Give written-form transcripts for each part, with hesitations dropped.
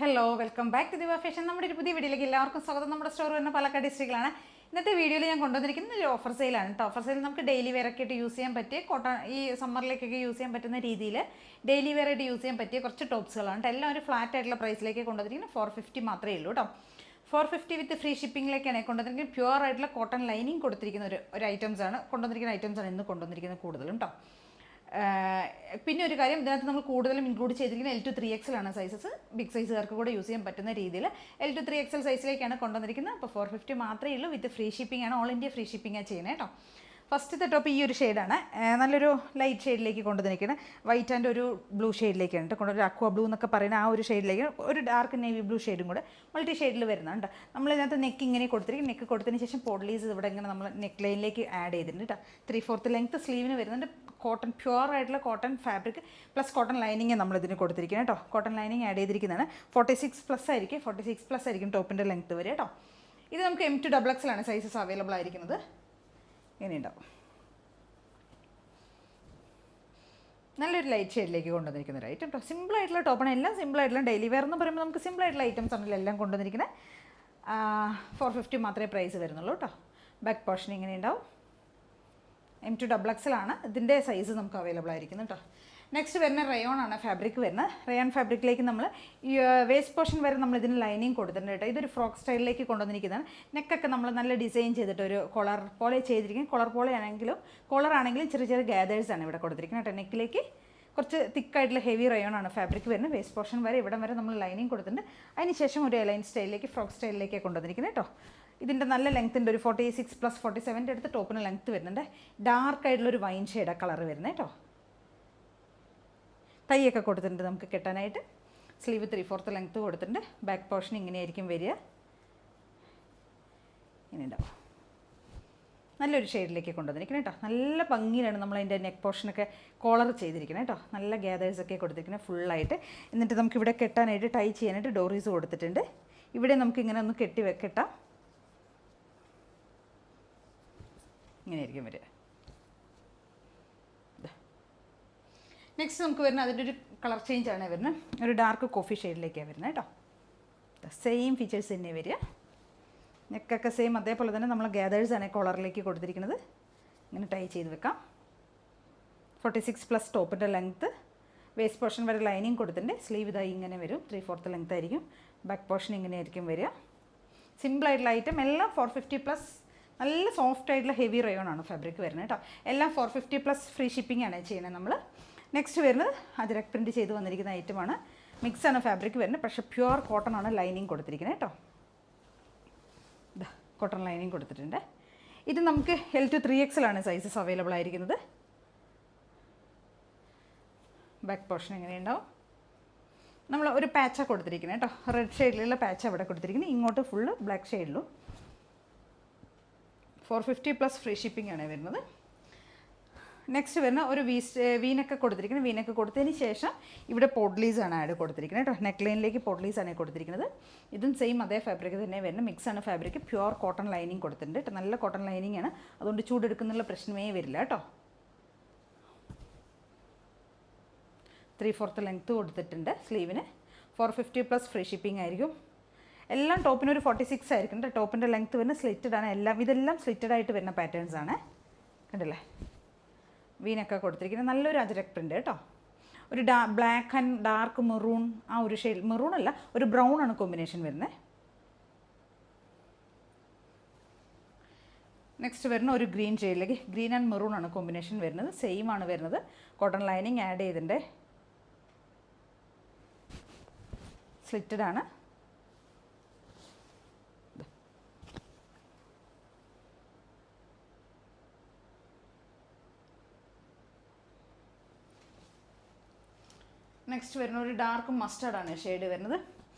Hello welcome back to ദിവ fashion. നമ്മുടെ ഒരു പുതിയ വീഡിയോയിലേക്ക് എല്ലാവർക്കും സ്വാഗതം. നമ്മുടെ സ്റ്റോർ വരുന്ന പാലക്കാട് ഡിസ്ട്രിക്റ്റിലാണ്. ഇന്നത്തെ വീഡിയോയിൽ ഞാൻ കൊണ്ടുവന്നിരിക്കുന്നത് ഒരു ഓഫർ സെയിലാണ് കേട്ടോ. ഓഫർ സെയിൽ നമുക്ക് ഡെയിലി വെയർ ഒക്കെ ആയിട്ട് യൂസ് ചെയ്യാൻ പറ്റിയ കോട്ടൺ, ഈ സമ്മറിലേക്കൊക്കെ യൂസ് ചെയ്യാൻ പറ്റുന്ന രീതിയിൽ ഡെയിലി വെയർ ആയിട്ട് യൂസ് ചെയ്യാൻ പറ്റിയ കുറച്ച് ടോപ്സുകളാണ് കേട്ടോ. എല്ലാം ഒരു ഫ്ലാറ്റ് ആയിട്ടുള്ള പ്രൈസിലേക്ക് കൊണ്ടുവന്നിരിക്കുന്നത് 450 മാത്രമേ ഉള്ളൂ കേട്ടോ. 450 വിത്ത് ഫ്രീ ഷിപ്പിങ്ങിലേക്കാണ് കൊണ്ടുവന്നിരിക്കുന്നത്. പ്യുവർ ആയിട്ടുള്ള കോട്ടൺ ലൈനിങ് കൊടുത്തിരിക്കുന്ന ഒരു ഐറ്റംസാണ് കൊണ്ടുവന്നിരിക്കുന്ന ഐറ്റംസാണ് ഇന്ന് കൊണ്ടുവന്നിരിക്കുന്നത് കൂടുതലും കേട്ടോ. പിന്നെ ഒരു കാര്യം, ഇതിനകത്ത് നമ്മൾ കൂടുതലും ഇൻക്ലൂഡ് ചെയ്തിരിക്കുന്നത് L to 3XL ആണ് സൈസസ്. ബിഗ് സൈസുകാർക്ക് കൂടെ യൂസ് ചെയ്യാൻ പറ്റുന്ന രീതിയിൽ L to 3XL സൈസിലേക്കാണ് കൊണ്ടുവന്നിരിക്കുന്നത്. അപ്പോൾ 450 മാത്രമേ ഉള്ളൂ. വിത്ത് ഫ്രീ ഷിപ്പിംഗ് ആണ്. ഓൾ ഇന്ത്യ ഫ്രീ ഷിപ്പിംഗാണ് ചെയ്യുന്നത് കേട്ടോ. ഫസ്റ്റത്തെ ടോപ്പ് ഈ ഒരു ഷെയ്ഡാണ്. നല്ലൊരു ലൈറ്റ് ഷെയ്ഡിലേക്ക് കൊണ്ടുവന്നിരിക്കുന്നത്. വൈറ്റ് ആൻഡ് ഒരു ബ്ലൂ ഷെയ്ഡിലേക്കാണ് കേട്ടോ. കൊണ്ടൊരു അക്വ ബ്ലൂ എന്നൊക്കെ പറയുന്ന ആ ഒരു ഷെയ്ഡിലേക്ക് ഒരു ഡാർക്ക് നേവി ബ്ലൂ ഷെയ്ഡും കൂടെ മൾട്ടി ഷെയ്ഡിൽ വരുന്നുണ്ട്. നമ്മളിതിനകത്ത് നെക്ക് ഇങ്ങനെ കൊടുത്തിരിക്കും. നെക്ക് കൊടുത്തതിന് ശേഷം പോഡ്ലീസ് ഇവിടെ ഇങ്ങനെ നമ്മൾ നെക്ക് ലൈനിലേക്ക് ആഡ് ചെയ്തിട്ടുണ്ട് കേട്ടോ. 3/4 ലെങ്ത്ത് സ്ലീവിന് വരുന്നുണ്ട്. കോട്ടൺ, പ്യുവർ ആയിട്ടുള്ള cotton fabric plus cotton lining നമ്മളിതിന് കൊടുത്തിരിക്കുന്നത് കേട്ടോ. Cotton lining add ചെയ്തിരിക്കുന്നതാണ്. 46+ ആയിരിക്കും. 46+ ആയിരിക്കും ടോപ്പിൻ്റെ ലെങ്ത്ത് വരെ കേട്ടോ. ഇത് നമുക്ക് M to XXL ആണ് സൈസസ് അവൈലബിൾ ആയിരിക്കുന്നത്. ഇങ്ങനെയുണ്ടാവും. നല്ലൊരു ലൈറ്റ് ഷെയ്ഡിലേക്ക് കൊണ്ടുവന്നിരിക്കുന്ന ഒരു ഐറ്റം കേട്ടോ. സിമ്പിളായിട്ടുള്ള ടോപ്പാണ്. എല്ലാം സിമ്പിളായിട്ടുള്ള ഡെയിലി വെയർ എന്ന് പറയുമ്പോൾ നമുക്ക് സിമ്പിളായിട്ടുള്ള ഐറ്റംസ് ആണല്ലോ എല്ലാം കൊണ്ടുവന്നിരിക്കുന്നത്. 450 മാത്രമേ പ്രൈസ് വരുന്നുള്ളൂ കേട്ടോ. ബാക്ക് പോർഷൻ ഇങ്ങനെ ഉണ്ടാവും. M to XXL ആണ് ഇതിൻ്റെ സൈസ് നമുക്ക് അവൈലബിൾ ആയിരിക്കുന്നു കേട്ടോ. നെക്സ്റ്റ് വരുന്ന റയോൺ ആണ് ഫാബ്രിക് വരുന്നത്. റയോൺ ഫാബ്രിക്കിലേക്ക് നമ്മൾ ഈ വേസ്റ്റ് പോർഷൻ വരെ നമ്മൾ ഇതിന് ലൈനിങ് കൊടുത്തിട്ടുണ്ട് കേട്ടോ. ഇതൊരു ഫ്രോക്ക് സ്റ്റൈലിലേക്ക് കൊണ്ടുവന്നിരിക്കുന്നതാണ്. നെക്കൊക്കെ നമ്മൾ നല്ല ഡിസൈൻ ചെയ്തിട്ട് ഒരു കോളർ പോലെ ചെയ്തിരിക്കുന്നത്. കോളർ പോലെ ആണെങ്കിലും ചെറിയ ചെറിയ ഗ്യാദേഴ്സാണ് ഇവിടെ കൊടുത്തിരിക്കുന്നത് കേട്ടോ. നെക്കിലേക്ക് കുറച്ച് തിക്കായിട്ടുള്ള ഹെവി റയോൺ ആണ് ഫാബ്രിക് വരുന്നത്. വേസ്റ്റ് പോർഷൻ വരെ ഇവിടം വരെ നമ്മൾ ലൈനിങ് കൊടുത്തിട്ടുണ്ട്. അതിന് ശേഷം ഒരു എലൈൻ സ്റ്റൈലിലേക്ക്, ഫ്രോക്ക് സ്റ്റൈലിലേക്ക് കൊണ്ടുവന്നിരിക്കുന്നത് കേട്ടോ. ഇതിൻ്റെ നല്ല ലെങ്ത്തിൻ്റെ ഒരു 46+ 47 അടുത്ത് ടോപ്പിന് ലെങ്ത്ത് വരുന്നുണ്ട്. ഡാർക്കായിട്ടുള്ളൊരു വൈൻ ഷെയ്ഡാണ് കളർ വരുന്നത് കേട്ടോ. തൈയൊക്കെ കൊടുത്തിട്ടുണ്ട് നമുക്ക് കെട്ടാനായിട്ട്. സ്ലീവ് 3/4 ലെങ്ത്ത് കൊടുത്തിട്ടുണ്ട്. ബാക്ക് പോർഷൻ ഇങ്ങനെയായിരിക്കും വരിക. ഇങ്ങനെ ഉണ്ടാവും. നല്ലൊരു ഷെയ്ഡിലേക്ക് കൊണ്ടുവന്നിരിക്കുന്നത് കേട്ടോ. നല്ല ഭംഗിയിലാണ് നമ്മൾ അതിൻ്റെ നെക്ക് പോർഷനൊക്കെ കോളർ ചെയ്തിരിക്കുന്നത് കേട്ടോ. നല്ല ഗ്യാദേഴ്സൊക്കെ കൊടുത്തിരിക്കുന്നത് ഫുള്ളായിട്ട്. എന്നിട്ട് നമുക്കിവിടെ കെട്ടാനായിട്ട് ടൈ ചെയ്യാനായിട്ട് ഡോറീസ് കൊടുത്തിട്ടുണ്ട്. ഇവിടെ നമുക്കിങ്ങനെ ഒന്ന് കെട്ടാം. ഇങ്ങനെയായിരിക്കും വരിക. നെക്സ്റ്റ് നമുക്ക് വരുന്നത് അതിൻ്റെ ഒരു കളർ ചേഞ്ച് ആണ് വരുന്നത്. ഒരു ഡാർക്ക് കോഫി ഷെയ്ഡിലേക്കാണ് വരുന്നത് കേട്ടോ. സെയിം ഫീച്ചേഴ്സ് തന്നെ വരിക. നെക്കൊക്കെ സെയിം അതേപോലെ തന്നെ നമ്മൾ ഗ്യാദേഴ്സാണ് കോളറിലേക്ക് കൊടുത്തിരിക്കുന്നത്. ഇങ്ങനെ ടൈ ചെയ്ത് വെക്കാം. 46+ ടോപ്പിൻ്റെ ലെങ്ത്ത്. വേസ്റ്റ് പോർഷൻ വരെ ലൈനിങ് കൊടുത്തിട്ടുണ്ട്. സ്ലീവ് ഇതായി ഇങ്ങനെ വരും. 3/4 ലെങ്ത്ത് ആയിരിക്കും. ബാക്ക് പോർഷൻ ഇങ്ങനെ ആയിരിക്കും വരിക. സിമ്പിളായിട്ടുള്ള ഐറ്റം. എല്ലാം 450+. നല്ല സോഫ്റ്റ് ആയിട്ടുള്ള ഹെവി റയോൺ ആണ് ഫാബ്രിക് വരുന്നത് കേട്ടോ. എല്ലാം 450+ ഫ്രീ ഷിപ്പിംഗ് ആണ് ചെയ്യുന്നത് നമ്മൾ. നെക്സ്റ്റ് വരുന്നത് അജരക് പ്രിൻറ്റ് ചെയ്ത് വന്നിരിക്കുന്ന ഐറ്റമാണ്. മിക്സാണ് ഫാബ്രിക് വരുന്നത്. പക്ഷേ പ്യുവർ കോട്ടൺ ആണ് ലൈനിങ് കൊടുത്തിരിക്കുന്നത് കേട്ടോ. ഇതാ കോട്ടൺ ലൈനിങ് കൊടുത്തിട്ടുണ്ട്. ഇത് നമുക്ക് L to 3XL ആണ് സൈസസ് അവൈലബിൾ ആയിരിക്കുന്നത്. ബാക്ക് പോർഷൻ എങ്ങനെയുണ്ടാവും? നമ്മൾ ഒരു പാച്ചാണ് കൊടുത്തിരിക്കുന്നത് കേട്ടോ. റെഡ് ഷെയ്ഡിലുള്ള പാച്ച് അവിടെ കൊടുത്തിരിക്കുന്നത്. ഇങ്ങോട്ട് ഫുള്ള് ബ്ലാക്ക് ഷെയ്ഡിലും. 450+ ഫ്രീ ഷിപ്പിംഗ് ആണ് വരുന്നത്. നെക്സ്റ്റ് വരുന്ന ഒരു വീനൊക്കെ കൊടുത്തിരിക്കുന്നത്. വീനൊക്കെ കൊടുത്തതിന് ശേഷം ഇവിടെ പോഡ്ലീസാണ് ആഡ് കൊടുത്തിരിക്കുന്നത് കേട്ടോ. നെക്ക് ലൈനിലേക്ക് പോഡ്ലീസാണ് കൊടുത്തിരിക്കുന്നത്. ഇതും സെയിം അതേ ഫാബ്രിക് തന്നെ വരുന്നത്. മിക്സാണ് ഫാബ്രിക്. പ്യുവർ കോട്ടൺ ലൈനിങ് കൊടുത്തിട്ടുണ്ട് കേട്ടോ. നല്ല കോട്ടൺ ലൈനിങ് ആണ്. അതുകൊണ്ട് ചൂടെടുക്കുന്നുള്ള പ്രശ്നമേ വരില്ല കേട്ടോ. 3/4 ലെങ്ത്ത് കൊടുത്തിട്ടുണ്ട് സ്ലീവിന്. 450+ ഫ്രീ ഷിപ്പിംഗ് ആയിരിക്കും. എല്ലാം ടോപ്പിനൊരു 46 ആയിരിക്കും കേട്ടോ. ടോപ്പിൻ്റെ ലെങ്ത്ത് വരുന്ന സ്ലിറ്റഡ് ആണ്. ഇതെല്ലാം സ്ലിറ്റഡ് ആയിട്ട് വരുന്ന പാറ്റേൺസ് ആണ്. കണ്ടില്ലേ? വീനൊക്കെ കൊടുത്തിരിക്കുന്നത്. നല്ലൊരു അജരക് പ്രിൻ്റ് കേട്ടോ. ഒരു ബ്ലാക്ക് ആൻഡ് ഡാർക്ക് മെറൂൺ, ആ ഒരു ഷെയ്ഡ്, മെറൂൺ അല്ല, ഒരു ബ്രൗൺ ആണ് കോമ്പിനേഷൻ വരുന്നത്. നെക്സ്റ്റ് വരുന്ന ഒരു ഗ്രീൻ ഷെയ്ഡിലേക്ക്, ഗ്രീൻ ആൻഡ് മെറൂൺ ആണ് കോമ്പിനേഷൻ വരുന്നത്. സെയിം ആണ് വരുന്നത്. കോട്ടൺ ലൈനിങ് ആഡ് ചെയ്തിട്ടുണ്ട്. സ്ലിറ്റഡ് ആണ്. നെക്സ്റ്റ് വരുന്ന ഒരു ഡാർക്ക് മസ്റ്റാർഡ് ആണ് ഷെയ്ഡ് വരുന്നത്.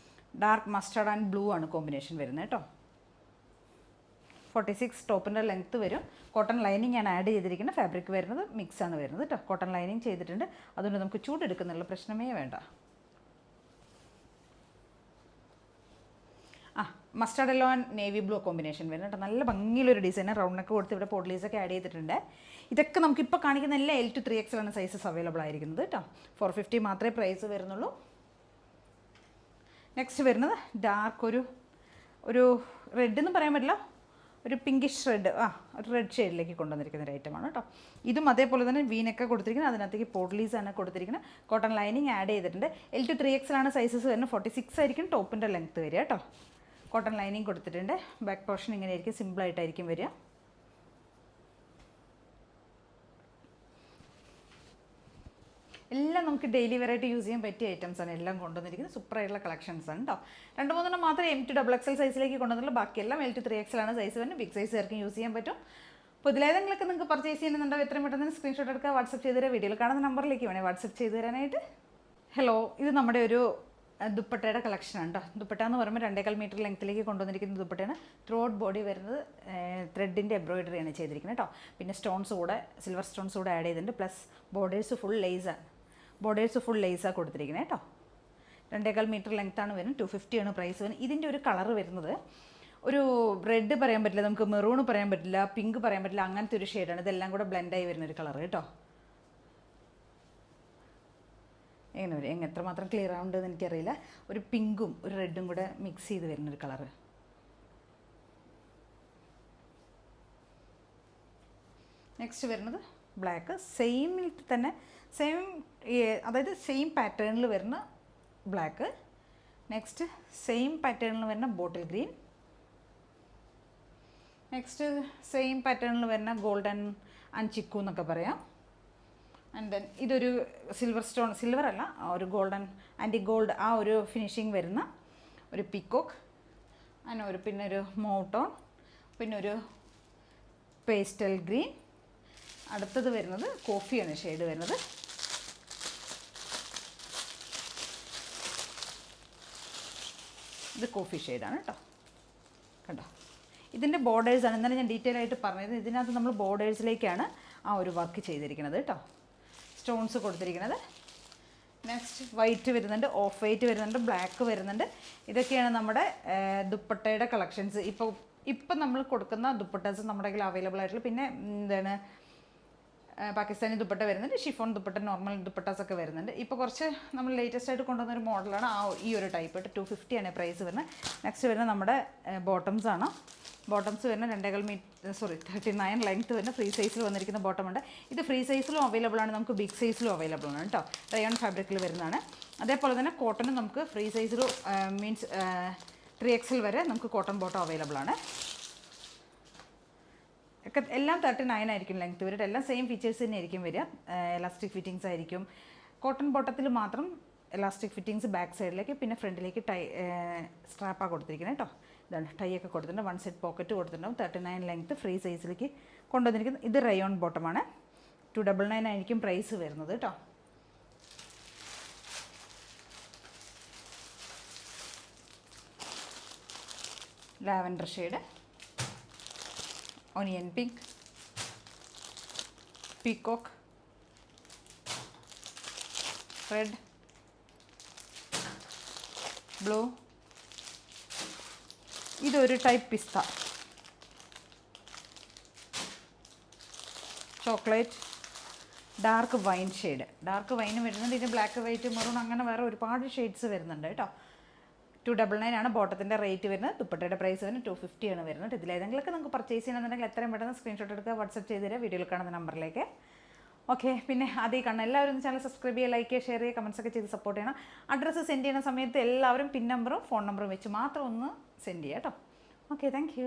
ഡാർക്ക് മസ്റ്റാർഡ് ആൻഡ് ബ്ലൂ ആണ് കോമ്പിനേഷൻ വരുന്നത് കേട്ടോ. 46 ടോപ്പിൻ്റെ ലെങ്ത്ത് വരും. കോട്ടൺ ലൈനിങ് ആണ് ആഡ് ചെയ്തിരിക്കുന്നത്. ഫാബ്രിക് വരുന്നത് മിക്സാണ് വരുന്നത് കേട്ടോ. കോട്ടൺ ലൈനിങ് ചെയ്തിട്ടുണ്ട്. അതുകൊണ്ട് നമുക്ക് ചൂടെടുക്കുന്നുള്ള പ്രശ്നമേ വേണ്ട. Mustard yellow and navy blue combination വരുന്നത് കേട്ടോ. നല്ല ഭംഗിയുള്ളൊരു ഡിസൈൻ. റൗണ്ടൊക്കെ കൊടുത്ത് ഇവിടെ പോഡ്ലീസൊക്കെ ആഡ് ചെയ്തിട്ടുണ്ട്. ഇതൊക്കെ നമുക്കിപ്പോൾ കാണിക്കുന്ന എല്ലാം L to 3XL ആണ് സൈസസ് അവൈലബിൾ ആയിരിക്കുന്നത് കേട്ടോ. 450 മാത്രമേ പ്രൈസ് വരുന്നുള്ളൂ. നെക്സ്റ്റ് വരുന്നത് ഡാർക്ക് ഒരു റെഡ് എന്ന് പറയാൻ പറ്റില്ല, ഒരു പിങ്കിഷ് റെഡ്, ഒരു റെഡ് ഷെയ്ഡിലേക്ക് കൊണ്ടുവന്നിരിക്കുന്ന ഒരു ഐറ്റമാണ് കേട്ടോ. ഇതും അതേപോലെ തന്നെ വീനൊക്കെ കൊടുത്തിരിക്കുന്നത്, അതിനകത്തേക്ക് പോട്ട്ലീസാണ് കൊടുത്തിരിക്കുന്നത്. കോട്ടൺ ലൈനിങ് ആഡ് ചെയ്തിട്ടുണ്ട്. L to 3X സൈസസ് വരുന്നത്. 46 ആയിരിക്കും ടോപ്പിൻ്റെ ലെങ്ത്ത് വരിക കേട്ടോ. കോട്ടൺ ലൈനിങ് കൊടുത്തിട്ടുണ്ട്. ബാക്ക് പോർഷൻ ഇങ്ങനെ ആയിരിക്കും, സിമ്പിളായിട്ടായിരിക്കും വരിക. എല്ലാം നമുക്ക് ഡെയിലി വെയറായിട്ട് യൂസ് ചെയ്യാൻ പറ്റിയ ഐറ്റംസാണ് എല്ലാം കൊണ്ടുവന്നിരിക്കുന്നത്. സൂപ്പറായിട്ടുള്ള കളക്ഷൻസാണ് കേട്ടോ. 2-3 മാത്രമേ M to XXL സൈസിലേക്ക് കൊണ്ടുവന്നുള്ളൂ. ബാക്കിയെല്ലാം L to 3X സൈസ് വരുന്നത്. ബിഗ് സൈസ് ആർക്കും യൂസ് ചെയ്യാൻ പറ്റും. അപ്പോൾ ഇതിലേതെങ്കിലൊക്കെ നിങ്ങൾക്ക് പർച്ചേസ് ചെയ്യുന്നുണ്ടോ എത്രയും പെട്ടെന്ന് സ്ക്രീൻഷോട്ട് എടുക്കുക, വാട്സപ്പ് ചെയ്ത് തരാം. വീഡിയോയിൽ കാണുന്ന നമ്പറിലേക്ക് വേണേൽ വാട്സപ്പ് ചെയ്ത് തരാനായിട്ട്. ഹലോ, ഇത് നമ്മുടെ ഒരു ദുപ്പട്ടയുടെ കളക്ഷനാണ് കേട്ടോ. ദുപ്പട്ട എന്ന് പറയുമ്പോൾ 2.25 മീറ്റർ ലെങ്ത്തിലേക്ക് കൊണ്ടുവന്നിരിക്കുന്ന ദുപ്പട്ടയാണ്. ത്രൂ ഔട്ട് ബോഡി വരുന്നത് ത്രെഡിൻ്റെ എംബ്രോയിഡറിയാണ് ചെയ്തിരിക്കുന്നത് കേട്ടോ. പിന്നെ സ്റ്റോൺസ് കൂടെ, സിൽവർ സ്റ്റോൺസ് കൂടെ ആഡ് ചെയ്തിട്ടുണ്ട്. പ്ലസ് ബോർഡേഴ്സ് ഫുൾ ലേസാണ് കൊടുത്തിരിക്കുന്നത് കേട്ടോ. 2.25 മീറ്റർ ലെങ്ത്താണ് വരുന്നത്. 250 ആണ് പ്രൈസ് വരുന്നത്. ഇതിൻ്റെ ഒരു കളർ വരുന്നത് ഒരു റെഡ് പറയാൻ പറ്റില്ല, നമുക്ക് മെറൂൺ പറയാൻ പറ്റില്ല, പിങ്ക് പറയാൻ പറ്റില്ല, അങ്ങനത്തെ ഒരു ഷെയ്ഡാണ്. ഇതെല്ലാം കൂടെ ബ്ലെൻഡായി വരുന്നൊരു കളർ കേട്ടോ. എങ്ങനെ വരും, എത്രമാത്രം ക്ലിയർ ആവുന്നുണ്ടെന്ന് എനിക്കറിയില്ല. ഒരു പിങ്കും ഒരു റെഡും കൂടെ മിക്സ് ചെയ്ത് വരുന്നൊരു കളറ്. നെക്സ്റ്റ് വരുന്നത് ബ്ലാക്ക്, സെയിമിൽ തന്നെ അതായത് സെയിം പാറ്റേണിൽ വരുന്ന ബ്ലാക്ക്. നെക്സ്റ്റ് സെയിം പാറ്റേണിൽ വരുന്ന ബോട്ടിൽ ഗ്രീൻ. നെക്സ്റ്റ് സെയിം പാറ്റേണിൽ വരുന്ന ഗോൾഡൻ ആൻഡ് ചിക്കു എന്നൊക്കെ പറയാം. ആൻഡ് ദെൻ ഇതൊരു സിൽവർ അല്ല, ഒരു ഗോൾഡൻ ആൻറ്റി ഗോൾഡ് ആ ഒരു ഫിനിഷിങ് വരുന്ന ഒരു പീക്കോക്ക്. അങ്ങനെ പിന്നെ ഒരു മോട്ടോൺ, പിന്നെ ഒരു പേസ്റ്റൽ ഗ്രീൻ. അടുത്തത് വരുന്നത് കോഫിയാണ് ഷെയ്ഡ് വരുന്നത്. ഇത് കോഫി ഷെയ്ഡാണ് കേട്ടോ. കണ്ടോ, ഇതിൻ്റെ ബോർഡേഴ്സാണ് ഇന്നലെ ഞാൻ ഡീറ്റെയിൽ ആയിട്ട് പറഞ്ഞത്. ഇതിനകത്ത് നമ്മൾ ബോർഡേഴ്സിലേക്കാണ് ആ ഒരു വർക്ക് ചെയ്തിരിക്കുന്നത് കേട്ടോ. സ്റ്റോൺസ് കൊടുത്തിരിക്കുന്നത്. നെക്സ്റ്റ് വൈറ്റ് വരുന്നുണ്ട്, ഓഫ് വൈറ്റ് വരുന്നുണ്ട്, ബ്ലാക്ക് വരുന്നുണ്ട്. ഇതൊക്കെയാണ് നമ്മുടെ ദുപ്പട്ടയുടെ കളക്ഷൻസ്. ഇപ്പം നമ്മൾ കൊടുക്കുന്ന ദുപ്പട്ടാസ് നമ്മുടെ കയ്യിൽ അവൈലബിൾ ആയിട്ടുള്ള. പിന്നെ എന്താണ്, പാകിസ്ഥാനി ദുപ്പട്ട വരുന്നുണ്ട്, ഷിഫോൺ ദുപ്പട്ട, നോർമൽ ദുപ്പട്ടാസൊക്കെ വരുന്നുണ്ട്. ഇപ്പോൾ കുറച്ച് നമ്മൾ ലേറ്റസ്റ്റ് ആയിട്ട് കൊണ്ടുവന്നൊരു മോഡലാണ് ഈ ഒരു ടൈപ്പ്. 250 ആണ് പ്രൈസ് വരുന്നത്. നെക്സ്റ്റ് വരുന്നത് നമ്മുടെ ബോട്ടംസാണ്. ബോട്ടംസ് വരുന്ന 39 ലെങ്ത്ത് വരുന്ന ഫ്രീ സൈസിൽ വന്നിരിക്കുന്ന ബോട്ടമുണ്ട്. ഇത് ഫ്രീ സൈസിലും അവൈലബിൾ ആണ്, നമുക്ക് ബിഗ് സൈസിലും അവൈലബിൾ ആണ് കേട്ടോ. റയോൺ ഫാബ്രിക്കിൽ വരുന്നതാണ്. അതേപോലെ തന്നെ കോട്ടനും നമുക്ക് ഫ്രീ സൈസിലും മീൻസ് 3XL വരെ നമുക്ക് കോട്ടൺ ബോട്ടം അവൈലബിൾ ആണ്. എല്ലാം 39 ആയിരിക്കും ലെങ്ത്ത് വരിക. എല്ലാം സെയിം ഫീച്ചേഴ്സ് തന്നെ ആയിരിക്കും വരിക. എലാസ്റ്റിക് ഫിറ്റിങ്സ് ആയിരിക്കും. കോട്ടൺ ബോട്ടത്തിൽ മാത്രം എലാസ്റ്റിക് ഫിറ്റിങ്സ് ബാക്ക് സൈഡിലേക്ക്, പിന്നെ ഫ്രണ്ടിലേക്ക് സ്ട്രാപ്പാണ് കൊടുത്തിരിക്കുന്നത് കേട്ടോ. ഇതാണ് ടൈ ഒക്കെ കൊടുത്തിട്ടുണ്ട്. 1 സൈഡ് പോക്കറ്റ് കൊടുത്തിട്ടുണ്ടാവും. 39 ലെങ്ത്ത് ഫ്രീ സൈസിലേക്ക് കൊണ്ടുവന്നിരിക്കുന്നത്. ഇത് റയോൺ ബോട്ടമാണ്. 299 ആയിരിക്കും പ്രൈസ് വരുന്നത് കേട്ടോ. Lavender shade, onion pink, peacock, red, blue. ഇതൊരു type pista, chocolate, dark wine shade. Dark wine വരുന്നുണ്ട്. ഇതിന് ബ്ലാക്ക്, വൈറ്റ്, മെറൂൺ അങ്ങനെ വേറെ ഒരുപാട് ഷെയ്ഡ്സ് വരുന്നുണ്ട് കേട്ടോ. 299 ആണ് ബോട്ടത്തിൻ്റെ റേറ്റ് വരുന്നത്. ദുപ്പട്ടയുടെ പ്രൈസ് വരുന്നത് 250 ആണ് വരുന്നത്. ഇതിലേതെങ്കിലുമൊക്കെ നമുക്ക് പർച്ചേസ് ചെയ്യണമെന്നുണ്ടെങ്കിൽ എത്രയും പെട്ടെന്ന് സ്ക്രീൻഷോട്ട് എടുക്കുക, വാട്സപ്പ് ചെയ്ത് തരാം വീഡിയോയിൽ കാണുന്ന നമ്പറിലേക്ക്. ഓക്കെ, പിന്നെ അതേ കാണുന്ന എല്ലാവരും ചാനൽ സബ്സ്ക്രൈബ് ചെയ്യുക, ലൈക്ക് ചെയ്യുക, ഷെയർ ചെയ്യുക, കമൻസ് ഒക്കെ ചെയ്ത് സപ്പോർട്ട് ചെയ്യണം. അഡ്രസ്സ് സെൻഡ് ചെയ്യുന്ന സമയത്ത് എല്ലാവരും പിൻ നമ്പറും ഫോൺ നമ്പറും വെച്ച് മാത്രം ഒന്ന് സെൻഡ് ചെയ്യുക കേട്ടോ. Okay, thank you.